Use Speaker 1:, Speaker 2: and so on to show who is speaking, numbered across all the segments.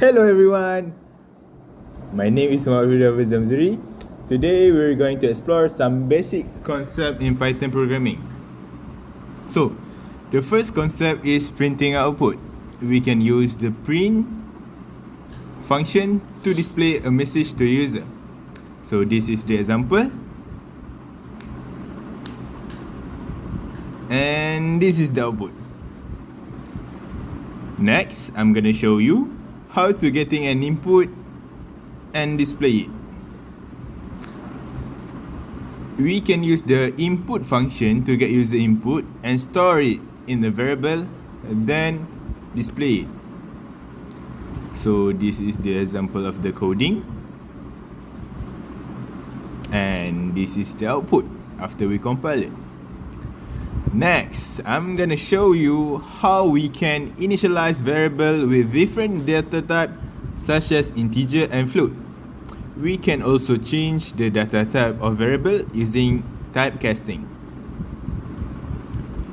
Speaker 1: Hello everyone, my name is Muhammad Zamzuri. Today we're going to explore some basic concept in Python programming. So, the first concept is printing output. We can use the print function to display a message to the user. So this is the example. And this is the output. Next, I'm gonna show you how to getting an input and display it. We can use the input function to get user input and store it in the variable and then display it. So this is the example of the coding. And this is the output after we compile it. Next, I'm gonna show you how we can initialize variable with different data type such as integer and float. We can also change the data type of variable using typecasting.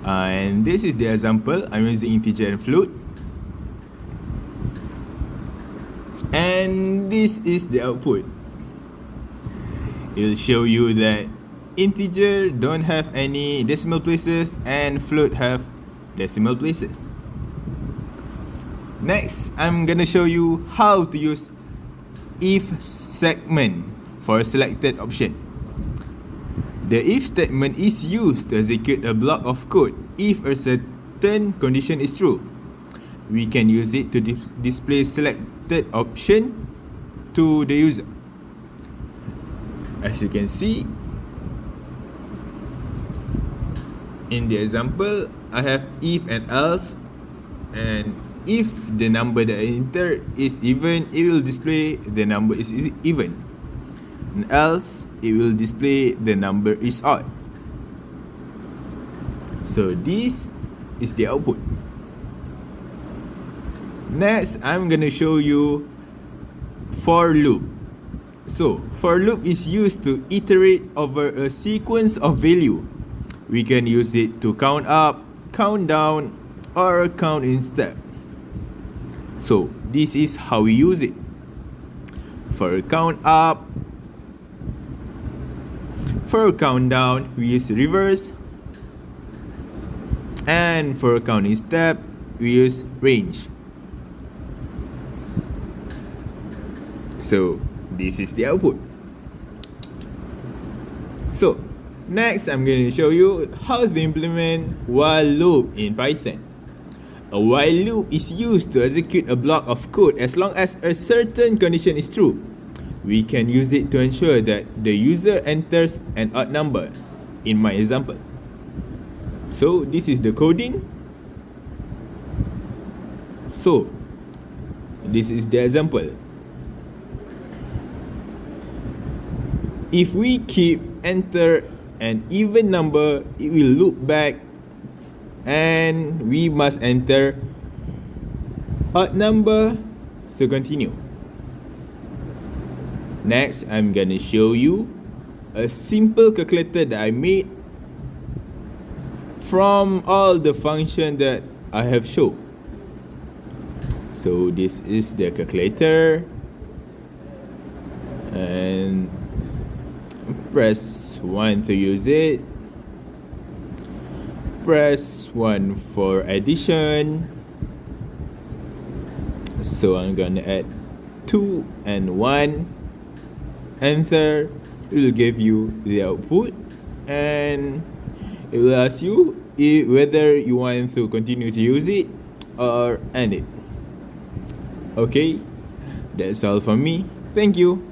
Speaker 1: And this is the example. I'm using integer and float. And this is the output. It'll show you that integer don't have any decimal places and float have decimal places. Next, I'm gonna show you how to use if segment for a selected option. The if statement is used to execute a block of code if a certain condition is true. We can use it to display selected option to the user. As you can see, in the example, I have if and else, and if the number that I enter is even, it will display the number is even, and else it will display the number is odd. So this is the output. Next, I'm gonna show you for loop. So, for loop is used to iterate over a sequence of value. We can use it to count up, count down, or count in step. So, this is how we use it. For count up, for count down, we use reverse. And for count in step, we use range. So, this is the output. So, next I'm going to show you how to implement while loop in Python. A while loop is used to execute a block of code as long as a certain condition is true. We can use it to ensure that the user enters an odd number, in my example. So, this is the coding. So, this is the example. If we keep enter an even number, it will loop back and we must enter odd number to continue. Next, I'm gonna show you a simple calculator that I made from all the function that I have shown. So this is the calculator, and press 1 to use it, press 1 for addition. So I'm gonna add 2 and 1, enter. It will give you the output and it will ask you whether you want to continue to use it or end it. Okay, that's all from me. Thank you.